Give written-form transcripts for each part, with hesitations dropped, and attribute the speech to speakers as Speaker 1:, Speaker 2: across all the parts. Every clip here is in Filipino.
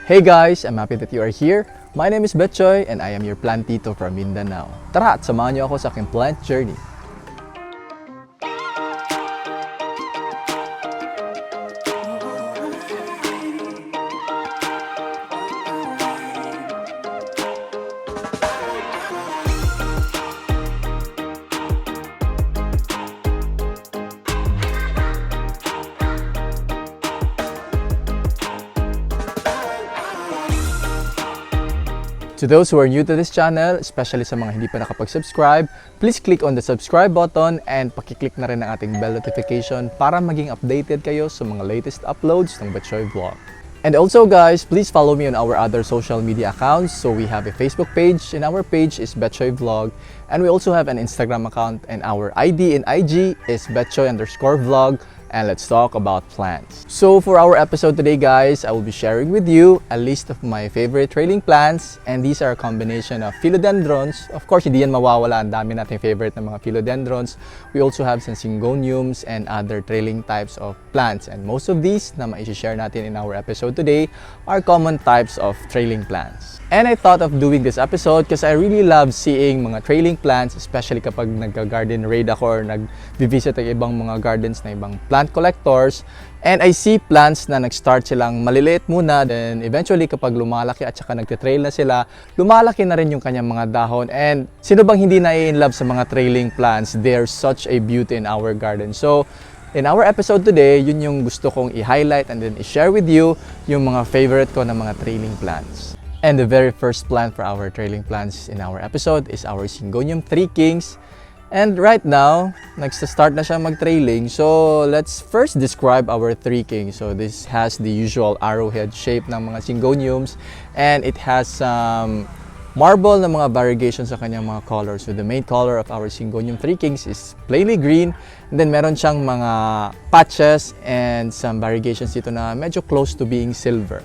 Speaker 1: Hey guys, I'm happy that you are here. My name is Bechoy and I am your plantito from Mindanao. Tara at samahan niyo ako sa aking plant journey. To those who are new to this channel, especially sa mga hindi pa nakapag-subscribe, please click on the subscribe button and pakiclick na rin ang ating bell notification para maging updated kayo sa mga latest uploads ng Bechoy Vlog. And also guys, please follow me on our other social media accounts. So we have a Facebook page and our page is Bechoy Vlog. And we also have an Instagram account and our ID in IG is Bechoy_vlog. And let's talk about plants. So for our episode today guys, I will be sharing with you a list of my favorite trailing plants, and these are a combination of philodendrons. Of course, hindi yan mawawala, ang dami nating favorite na mga philodendrons. We also have some syngoniums and other trailing types of plants, and most of these na ma-share natin in our episode today are common types of trailing plants. And I thought of doing this episode because I really love seeing mga trailing plants, especially kapag nag-garden raid ako or nag-visit ang ibang mga gardens na ibang plant collectors. And I see plants na nag-start silang maliliit muna, then eventually kapag lumalaki at saka nagtitrail na sila, lumalaki na rin yung kanyang mga dahon. And sino bang hindi na-in-love sa mga trailing plants? They're such a beauty in our garden. So in our episode today, yun yung gusto kong i-highlight and then i-share with you yung mga favorite ko na mga trailing plants. And the very first plant for our trailing plants in our episode is our Syngonium 3 Kings. And right now, nagsa-start na siya mag-trailing. So let's first describe our 3 Kings. So this has the usual arrowhead shape ng mga Syngoniums, and it has some marble na mga variegation sa kanyang mga colors. So the main color of our Syngonium 3 Kings is plainly green, and then meron siyang mga patches and some variegations dito na medyo close to being silver.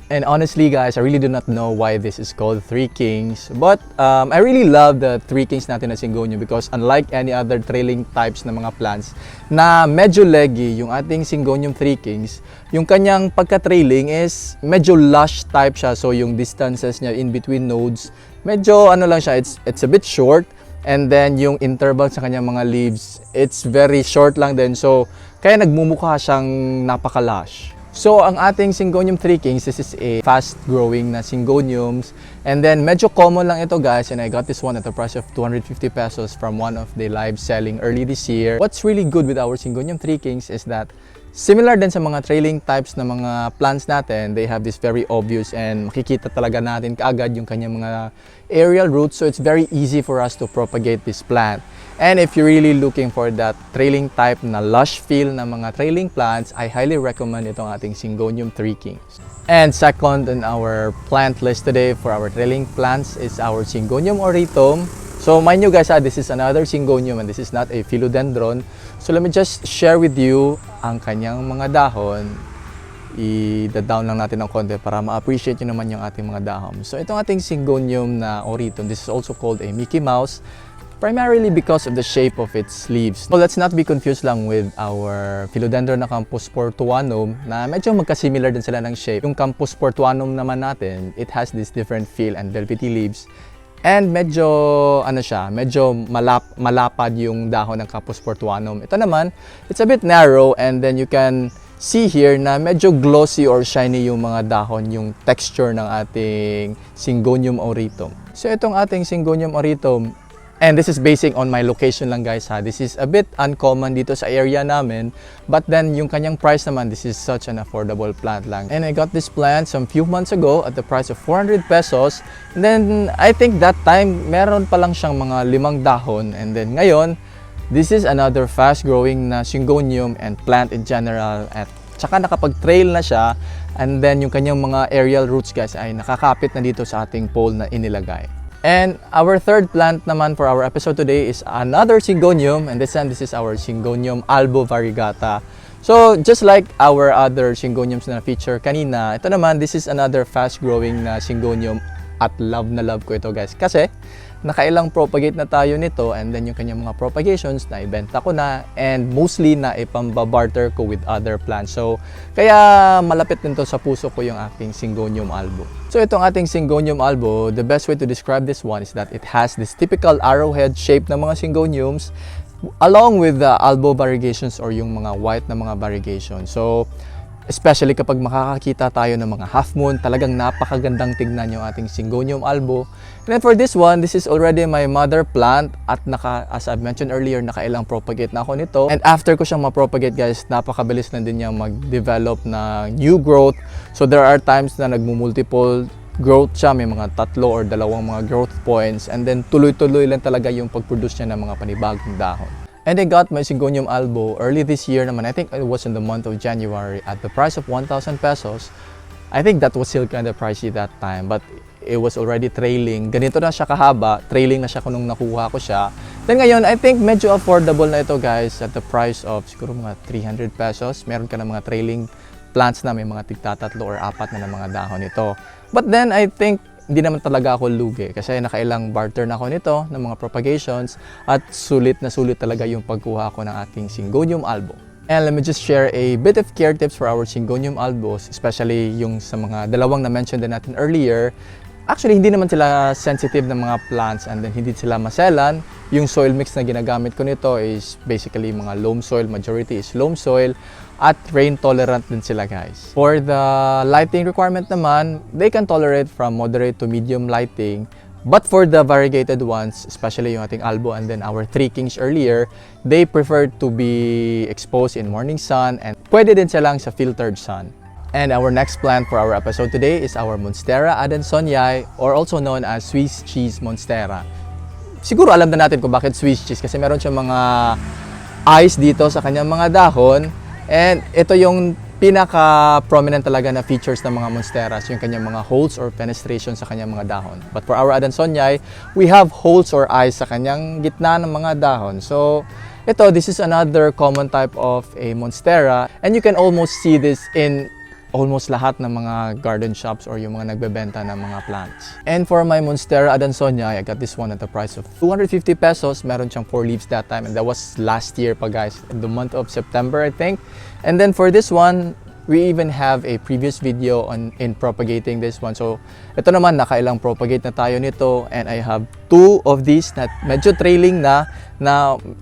Speaker 1: And honestly guys, I really do not know why this is called 3 Kings. But I really love the 3 Kings natin na Syngonium because unlike any other trailing types na mga plants na medyo leggy, yung ating Syngonium 3 Kings, yung kanyang pagka-trailing is medyo lush type siya. So yung distances niya in between nodes, medyo ano lang siya, it's a bit short. And then yung interval sa kanyang mga leaves, it's very short lang din. So kaya nagmumukha siyang napaka-lush. So, ang ating Syngonium 3 Kings, this is a fast-growing na Syngoniums. And then, medyo common lang ito guys, and I got this one at the price of 250 pesos from one of the live selling early this year. What's really good with our Syngonium 3 Kings is that similar din sa mga trailing types na mga plants natin, they have this very obvious and makikita talaga natin kaagad yung kanyang mga aerial roots. So, it's very easy for us to propagate this plant. And if you're really looking for that trailing type na lush feel na mga trailing plants, I highly recommend itong ating Syngonium 3 Kings. And second on our plant list today for our trailing plants is our Syngonium auritum. So mind you guys, this is another Syngonium and this is not a philodendron. So let me just share with you ang kanyang mga dahon. I-down lang natin ng konti para ma-appreciate nyo naman yung ating mga dahon. So itong ating Syngonium na auritum, this is also called a Mickey Mouse. Primarily because of the shape of its leaves. So let's not be confused lang with our Philodendron na Campus portuanum na medyo magka-similar din sila ng shape. Yung Campus portuanum naman natin, it has this different feel and velvety leaves. And medyo ano siya, medyo malapad yung dahon ng Campus portuanum. Ito naman, it's a bit narrow, and then you can see here na medyo glossy or shiny yung mga dahon, yung texture ng ating Syngonium auritum. So itong ating Syngonium auritum, and this is basing on my location lang guys ha. This is a bit uncommon dito sa area namin. But then yung kanyang price naman, this is such an affordable plant lang. And I got this plant some few months ago at the price of 400 pesos. And then I think that time meron pa lang siyang mga 5 dahon. And then ngayon, this is another fast growing na Syngonium and plant in general. At tsaka nakapag-trail na siya. And then yung kanyang mga aerial roots guys ay nakakapit na dito sa ating pole na inilagay. And our third plant naman for our episode today is another Syngonium, and this time this is our Syngonium albo variegata. So just like our other Syngoniums na feature kanina, ito naman this is another fast growing na Syngonium at love na love ko ito guys. Kasi nakailang propagate na tayo nito, and then yung kanyang mga propagations na ibenta ko na, and mostly na ipambabarter ko with other plants. So kaya malapit din to sa puso ko yung aking Syngonium albo. So itong ating Syngonium albo, the best way to describe this one is that it has this typical arrowhead shape ng mga Syngoniums along with the albo variegations or yung mga white na mga variegations. So especially kapag makakakita tayo ng mga half moon, talagang napakagandang tignan yung ating Syngonium albo. And then for this one, this is already my mother plant at as I've mentioned earlier, nakailang propagate na ako nito. And after ko siyang ma-propagate guys, napakabilis na din niyang mag-develop na new growth. So there are times na nagmumultiple growth siya, may mga 3 or 2 mga growth points, and then tuloy-tuloy lang talaga yung pag-produce niya ng mga panibagong dahon. And I got my Syngonium albo early this year naman. I think it was in the month of January at the price of 1,000 pesos. I think that was still kind of pricey that time, but it was already trailing. Ganito na siya kahaba, trailing na siya kung nung nakuha ko siya. Then ngayon, I think medyo affordable na ito guys at the price of siguro mga 300 pesos. Meron ka na mga trailing plants na may mga tigtatatlo or 4 na mga dahon ito. But then I think hindi naman talaga ako lugi kasi nakailang barter na ako nito ng mga propagations at sulit na sulit talaga yung pagkuha ko ng aking Syngonium albo. And let me just share a bit of care tips for our Syngonium albos, especially yung sa mga dalawang na-mention din natin earlier. Actually, hindi naman sila sensitive ng mga plants and then hindi sila maselan. Yung soil mix na ginagamit ko nito is basically mga loam soil, majority is loam soil, at rain tolerant din sila guys. For the lighting requirement naman, they can tolerate from moderate to medium lighting. But for the variegated ones, especially yung ating albo and then our 3 kings earlier, they prefer to be exposed in morning sun and pwede din silang sa filtered sun. And our next plant for our episode today is our Monstera adansonii, or also known as Swiss cheese monstera. Siguro alam na natin kung bakit Swiss cheese kasi meron siyang mga eyes dito sa kanyang mga dahon. And ito yung pinaka-prominent talaga na features ng mga monsteras, yung kanyang mga holes or penetration sa kanyang mga dahon. But for our adansonii, we have holes or eyes sa kanyang gitna ng mga dahon. So this is another common type of a monstera, and you can almost see this in almost lahat ng mga garden shops or yung mga nagbebenta ng mga plants. And for my Monstera adansonii, I got this one at the price of 250 pesos. Meron siyang 4 leaves that time, and that was last year pa guys, in the month of September I think. And then for this one, we even have a previous video in propagating this one. So ito naman, nakailang propagate na tayo nito, and I have 2 of these na medyo trailing na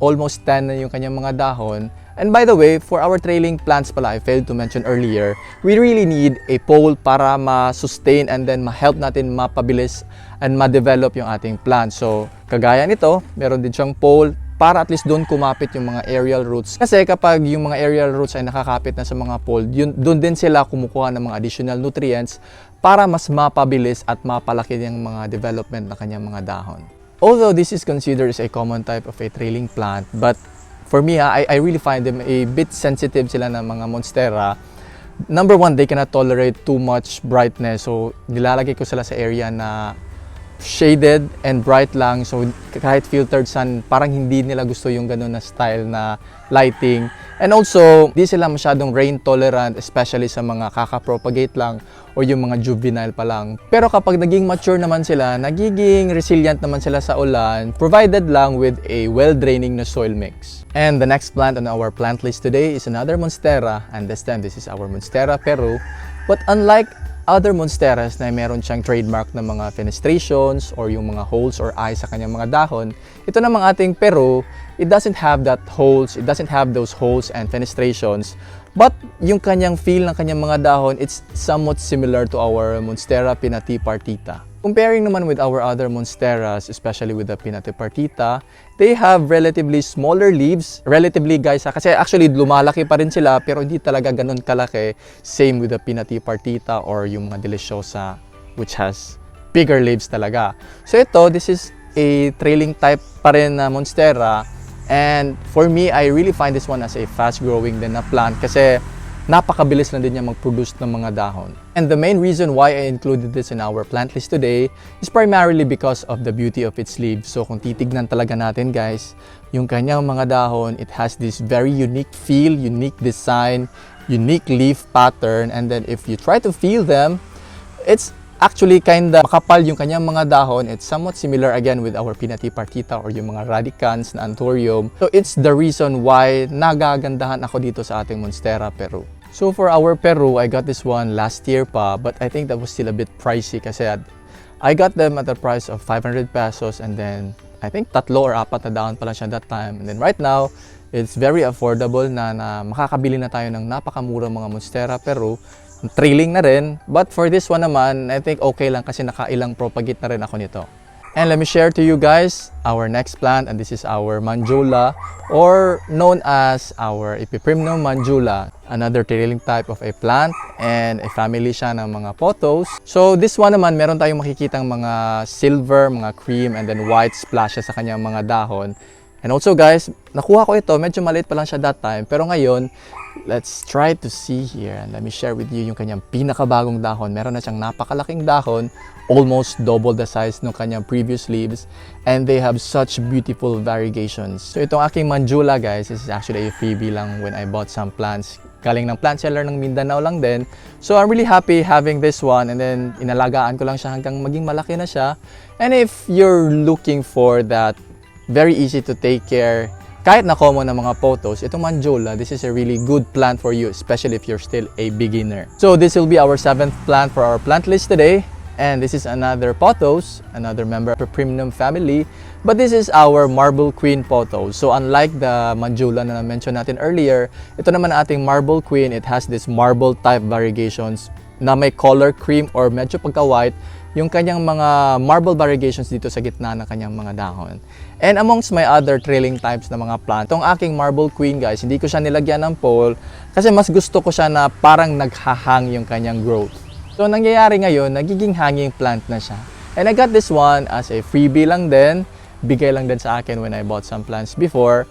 Speaker 1: almost 10 na yung kanyang mga dahon. And by the way, for our trailing plants pala, I failed to mention earlier, we really need a pole para ma-sustain and then ma-help natin mapabilis and ma-develop yung ating plant. So, kagaya nito, meron din siyang pole para at least doon kumapit yung mga aerial roots. Kasi kapag yung mga aerial roots ay nakakapit na sa mga pole, doon din sila kumukuha ng mga additional nutrients para mas mapabilis at mapalaki yung mga development na kanyang mga dahon. Although this is considered as a common type of a trailing plant, but for me, I really find them a bit sensitive sila ng mga monstera. Number 1, they cannot tolerate too much brightness. So, nilalagay ko sila sa area na shaded and bright lang. So, kahit filtered sun, parang hindi nila gusto yung ganun na style na lighting. And also, hindi sila masyadong rain tolerant, especially sa mga kaka-propagate lang o yung mga juvenile pa lang. Pero kapag naging mature naman sila, nagiging resilient naman sila sa ulan, provided lang with a well-draining na soil mix. And the next plant on our plant list today is another monstera, and this time this is our Monstera peru. But unlike other monsteras na meron siyang trademark na mga fenestrations or yung mga holes or eyes sa kanyang mga dahon, ito namang ating peru, it doesn't have that holes, it doesn't have those holes and fenestrations, but yung kanyang feel ng kanyang mga dahon, it's somewhat similar to our Monstera pinatipartita. Comparing naman with our other monsteras, especially with the pinatipartita, they have relatively smaller leaves. Relatively guys, kasi actually lumalaki pa rin sila pero hindi talaga ganun kalaki. Same with the pinatipartita or yung mga deliciosa, which has bigger leaves talaga. So this is a trailing type pa rin na monstera, and for me, I really find this one as a fast growing din na plant kasi napakabilis lang din niya mag-produce ng mga dahon. And the main reason why I included this in our plant list today is primarily because of the beauty of its leaves. So kung titignan talaga natin guys, yung kanyang mga dahon, it has this very unique feel, unique design, unique leaf pattern, and then if you try to feel them, it's Actually, kinda makapal yung kanyang mga dahon. It's somewhat similar again with our Pinati partita or yung mga radicans na anthurium. So it's the reason why nagagandahan ako dito sa ating Monstera, Peru. So for our Peru, I got this one last year pa, but I think that was still a bit pricey kasi I got them at the price of 500 pesos, and then I think 3 or 4 na dahon pala siya that time. And then right now, it's very affordable na makakabili na tayo ng napakamurang mga Monstera, Peru. Trailing na rin, but for this one naman, I think okay lang kasi nakailang propagate na rin ako nito. And let me share to you guys our next plant, and this is our manjula, or known as our Epipremnum manjula, another trailing type of a plant and a family siya ng mga pothos. So this one naman, meron tayong makikitang mga silver, mga cream, and then white splashes sa kanyang mga dahon. And also guys, nakuha ko ito, medyo maliit pa lang siya that time, pero ngayon, let's try to see here, and let me share with you yung kanyang pinakabagong dahon. Meron na siyang napakalaking dahon, almost double the size ng kanyang previous leaves, and they have such beautiful variegations. So itong aking manjula guys, this is actually a freebie lang when I bought some plants. Galing ng plant seller ng Mindanao lang din. So I'm really happy having this one, and then inalagaan ko lang siya hanggang maging malaki na siya. And if you're looking for that very easy to take care, kahit na common na mga pothos, itong manjula, this is a really good plant for you, especially if you're still a beginner. So this will be our 7th plant for our plant list today. And this is another pothos, another member of the Epipremnum family. But this is our marble queen pothos. So unlike the manjula na na-mention natin earlier, ito naman ating marble queen, it has this marble type variegations na may color cream or medyo pagka-white, yung kanyang mga marble variegations dito sa gitna ng kanyang mga dahon. And amongst my other trailing types na mga plant, itong aking marble queen guys, hindi ko siya nilagyan ng pole kasi mas gusto ko siya na parang naghahang yung kanyang growth. So nangyayari ngayon, nagiging hanging plant na siya. And I got this one as a freebie lang din, bigay lang din sa akin when I bought some plants before.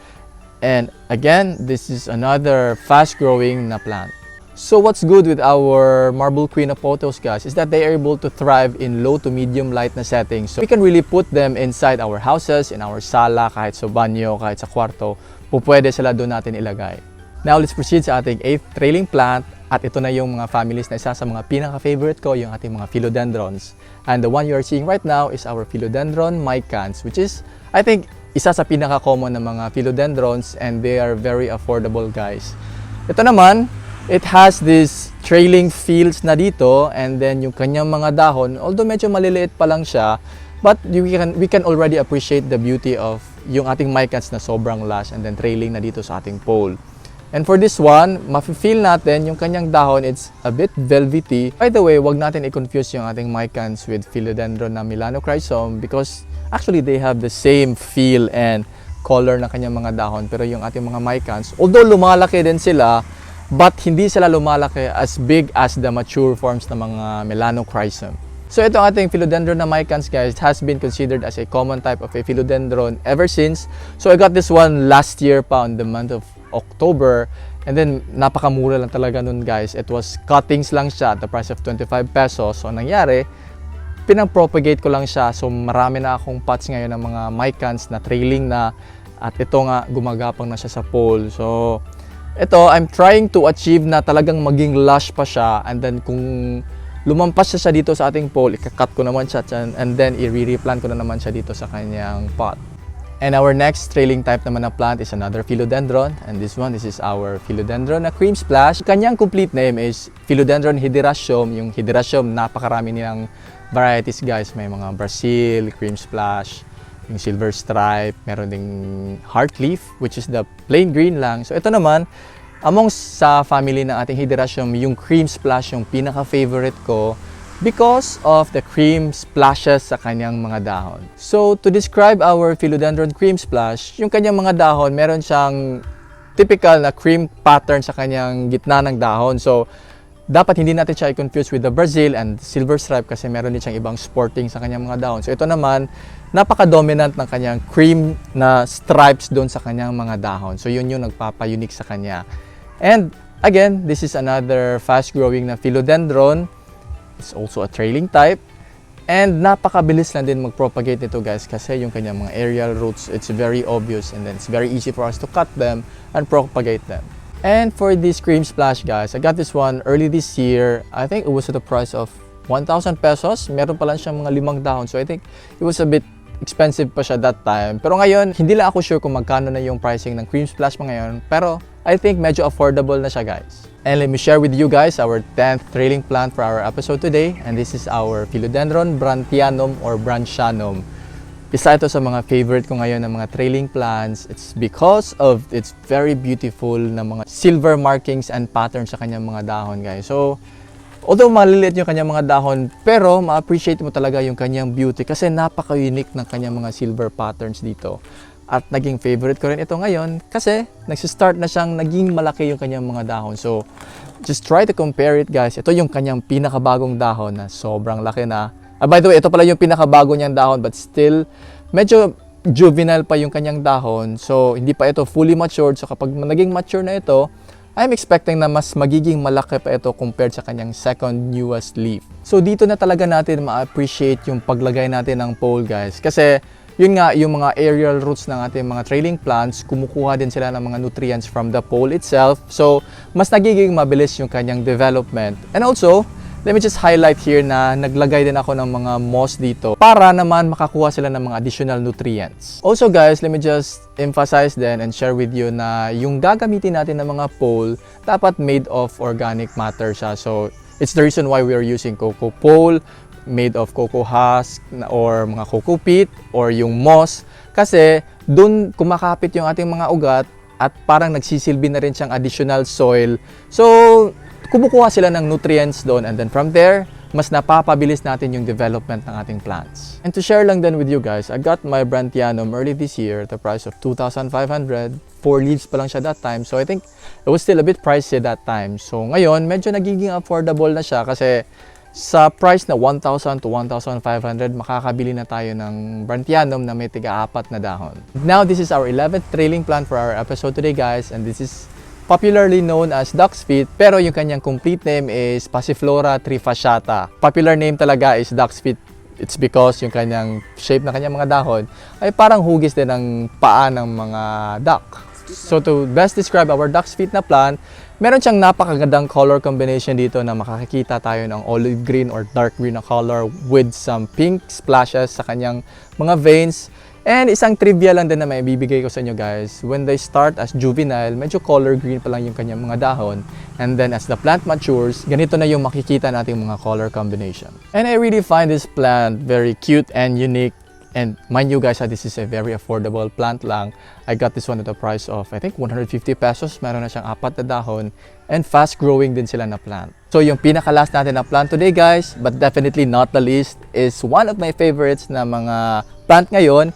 Speaker 1: And again, this is another fast growing na plant. So what's good with our marble queen of pothos guys is that they are able to thrive in low to medium light na settings. So we can really put them inside our houses, in our sala, kahit sa banyo, kahit sa kwarto. Pupwede sila doon natin ilagay. Now let's proceed sa ating 8th trailing plant. At ito na yung mga families na isa sa mga pinaka-favorite ko, yung ating mga philodendrons. And the one you are seeing right now is our philodendron micans, which is, I think, isa sa pinaka-common na mga philodendrons, and they are very affordable guys. Ito naman, it has this trailing fields na dito, and then yung kanyang mga dahon, although medyo maliliit pa lang siya, but we can already appreciate the beauty of yung ating micans na sobrang lush and then trailing na dito sa ating pole. And for this one, mafe-feel natin yung kanyang dahon, it's a bit velvety. By the way, wag natin i-confuse yung ating micans with philodendron na melanochrysum because actually they have the same feel and color ng kanyang mga dahon. Pero yung ating mga micans, although lumalaki din sila, but hindi sila lumalaki as big as the mature forms ng mga melanochrysum. So itong ating philodendron na micans guys has been considered as a common type of a philodendron ever since. So I got this one last year pa on the month of October, and then napakamura lang talaga nun guys. It was cuttings lang siya at the price of 25 pesos. So nangyari, pinang-propagate ko lang siya. So marami na akong pots ngayon ng mga micans na trailing na, at ito nga gumagapang na siya sa pole. So ito, I'm trying to achieve na talagang maging lush pa siya, and then kung lumampas siya dito sa ating pole, ikakat ko naman siya and then i-replant ko na naman siya dito sa kanyang pot. And our next trailing type naman na plant is another philodendron, and this is our philodendron na cream splash. Kanyang complete name is Philodendron hyderaceum. Yung hyderaceum, napakarami nilang varieties guys. May mga Brazil, cream splash, yung silver stripe, meron ding heart leaf, which is the plain green lang. So ito naman, among sa family ng ating hyderaceum, yung cream splash yung pinaka-favorite ko because of the cream splashes sa kanyang mga dahon. So to describe our philodendron cream splash, yung kanyang mga dahon, meron siyang typical na cream pattern sa kanyang gitna ng dahon. So dapat hindi natin siya i-confuse with the Brazil and silver stripe kasi meron din siyang ibang sporting sa kanyang mga dahon. So ito naman, napaka-dominant ng kanyang cream na stripes doon sa kanyang mga dahon. So yun yung nagpapa-unique sa kanya. And again, this is another fast-growing na philodendron. It's also a trailing type. And napakabilis lang din mag-propagate nito guys kasi yung kanyang mga aerial roots, it's very obvious, and then it's very easy for us to cut them and propagate them. And for this cream splash guys, I got this one early this year. I think it was at the price of 1,000 pesos. Meron pa lang siyang mga 5 dahon. So I think it was a bit expensive pa siya that time. Pero ngayon, hindi lang ako sure kung magkano na yung pricing ng cream splash pa ngayon. Pero I think medyo affordable na siya, guys. And let me share with you guys our 10th trailing plant for our episode today. And this is our Philodendron, brantianum, or brantianum. Isa ito sa mga favorite ko ngayon ng mga trailing plants. It's because of its very beautiful na mga silver markings and patterns sa kanyang mga dahon, guys. So, although maliliit yung kanyang mga dahon, pero ma-appreciate mo talaga yung kanyang beauty kasi napaka-unique ng kanyang mga silver patterns dito. At naging favorite ko rin ito ngayon kasi nagsistart na siyang naging malaki yung kanyang mga dahon. So, just try to compare it, guys. Ito yung kanyang pinakabagong dahon na sobrang laki na. By the way, ito pala yung pinakabago niyang dahon but still, medyo juvenile pa yung kanyang dahon. So, hindi pa ito fully matured. So, kapag naging mature na ito, I'm expecting na mas magiging malaki pa ito compared sa kanyang second newest leaf. So, dito na talaga natin ma-appreciate yung paglagay natin ng pole, guys. Kasi, yun nga, yung mga aerial roots ng ating mga trailing plants, kumukuha din sila ng mga nutrients from the pole itself. So, mas nagiging mabilis yung kanyang development. And also, let me just highlight here na naglagay din ako ng mga moss dito para naman makakuha sila ng mga additional nutrients. Also guys, let me just emphasize then and share with you na yung gagamitin natin ng mga pole dapat made of organic matter siya. So, it's the reason why we are using cocoa pole, made of cocoa husk or mga cocoa peat or yung moss kasi dun kumakapit yung ating mga ugat at parang nagsisilbi na rin siyang additional soil. So, kumukuha sila ng nutrients doon and then from there, mas napapabilis natin yung development ng ating plants. And to share lang then with you guys, I got my brantianum early this year at the price of 2,500. 4 leaves pa lang siya that time. So I think it was still a bit pricey that time. So ngayon, medyo nagiging affordable na siya kasi sa price na 1,000 to 1,500, makakabili na tayo ng brantianum na may tiga-4 na dahon. Now, this is our 11th trailing plant for our episode today, guys. And this is popularly known as duck's feet, pero yung kanyang complete name is Passiflora trifasciata. Popular name talaga is duck's feet. It's because yung kanyang shape ng kanyang mga dahon ay parang hugis din ng paa ng mga duck. So to best describe our duck's feet na plant, meron siyang napakagandang color combination dito na makakakita tayo ng olive green or dark green na color with some pink splashes sa kanyang mga veins. And isang trivia lang din na may bibigay ko sa inyo guys, when they start as juvenile, medyo color green pa lang yung kanyang mga dahon. And then as the plant matures, ganito na yung makikita nating mga color combination. And I really find this plant very cute and unique. And mind you guys, this is a very affordable plant lang. I got this one at the price of, I think, 150 pesos. Meron na siyang 4 na dahon. And fast growing din sila na plant. So yung pinaka-last natin na plant today guys, but definitely not the least, is one of my favorites na mga plant ngayon,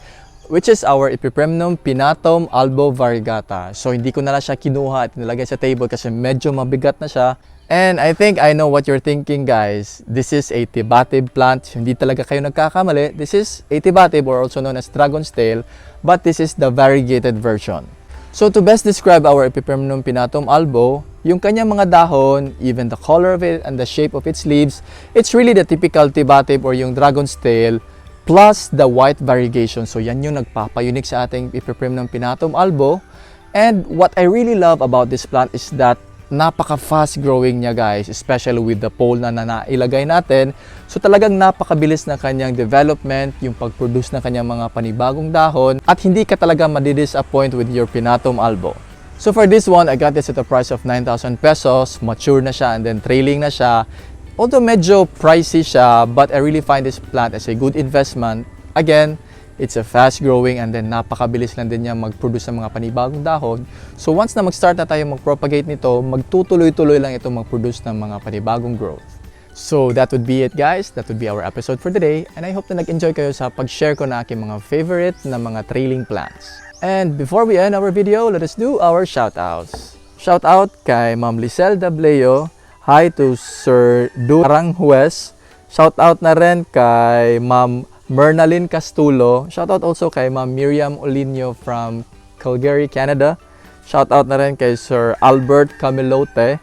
Speaker 1: which is our Epipremnum, pinatum, albo, variegata. So hindi ko na lang siya kinuha at nilagay sa table kasi medyo mabigat na siya. And I think I know what you're thinking guys. This is a tibatib plant. Hindi talaga kayo nagkakamali. This is a tibatib or also known as dragon's tail, but this is the variegated version. So to best describe our Epipremnum pinatum albo, yung kanyang mga dahon, even the color of it and the shape of its leaves, it's really the typical tibatib or yung dragon's tail plus the white variegation. So yan yung nagpapayunik sa ating Epipremnum pinatum albo. And what I really love about this plant is that napaka-fast growing niya guys, especially with the pole na nailagay natin. So talagang napakabilis na kanyang development, yung pag-produce ng kanyang mga panibagong dahon at hindi ka talaga madidisappoint with your pinatum albo. So for this one, I got this at a price of 9,000 pesos. Mature na siya and then trailing na siya. Although medyo pricey siya, but I really find this plant as a good investment. Again, it's a fast growing and then napakabilis lang din niya mag-produce ng mga panibagong dahon. So once na mag-start na tayo mag-propagate nito, magtutuloy-tuloy lang ito mag-produce ng mga panibagong growth. So that would be it guys. That would be our episode for today. And I hope na nag-enjoy kayo sa pag-share ko na aking mga favorite na mga trailing plants. And before we end our video, let us do our shoutouts. Shoutout kay Ma'am Lisel Dableo. Hi to Sir Durangues. Shoutout na rin kay Ma'am Mernalyn Castulo. Shoutout also kay Ma'am Miriam Olinio from Calgary, Canada. Shoutout na rin kay Sir Albert Camilote.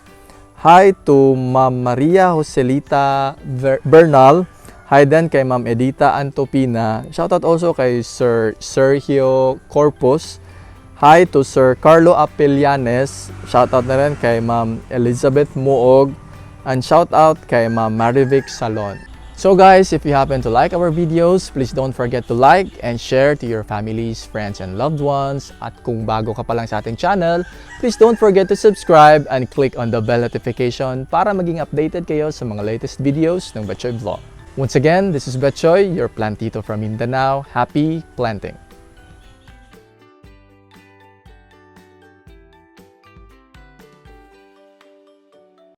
Speaker 1: Hi to Ma'am Maria Joselita Bernal. Hi din kay Ma'am Edita Antopina. Shoutout also kay Sir Sergio Corpus. Hi to Sir Carlo Apelianes. Shoutout na rin kay Ma'am Elizabeth Muog. And shout out kay Ma'am Marivic Salon. So guys, if you happen to like our videos, please don't forget to like and share to your families, friends, and loved ones. At kung bago ka pa lang sa ating channel, please don't forget to subscribe and click on the bell notification para maging updated kayo sa mga latest videos ng Bechoy Vlog. Once again, this is Bechoy, your plantito from Mindanao. Happy planting!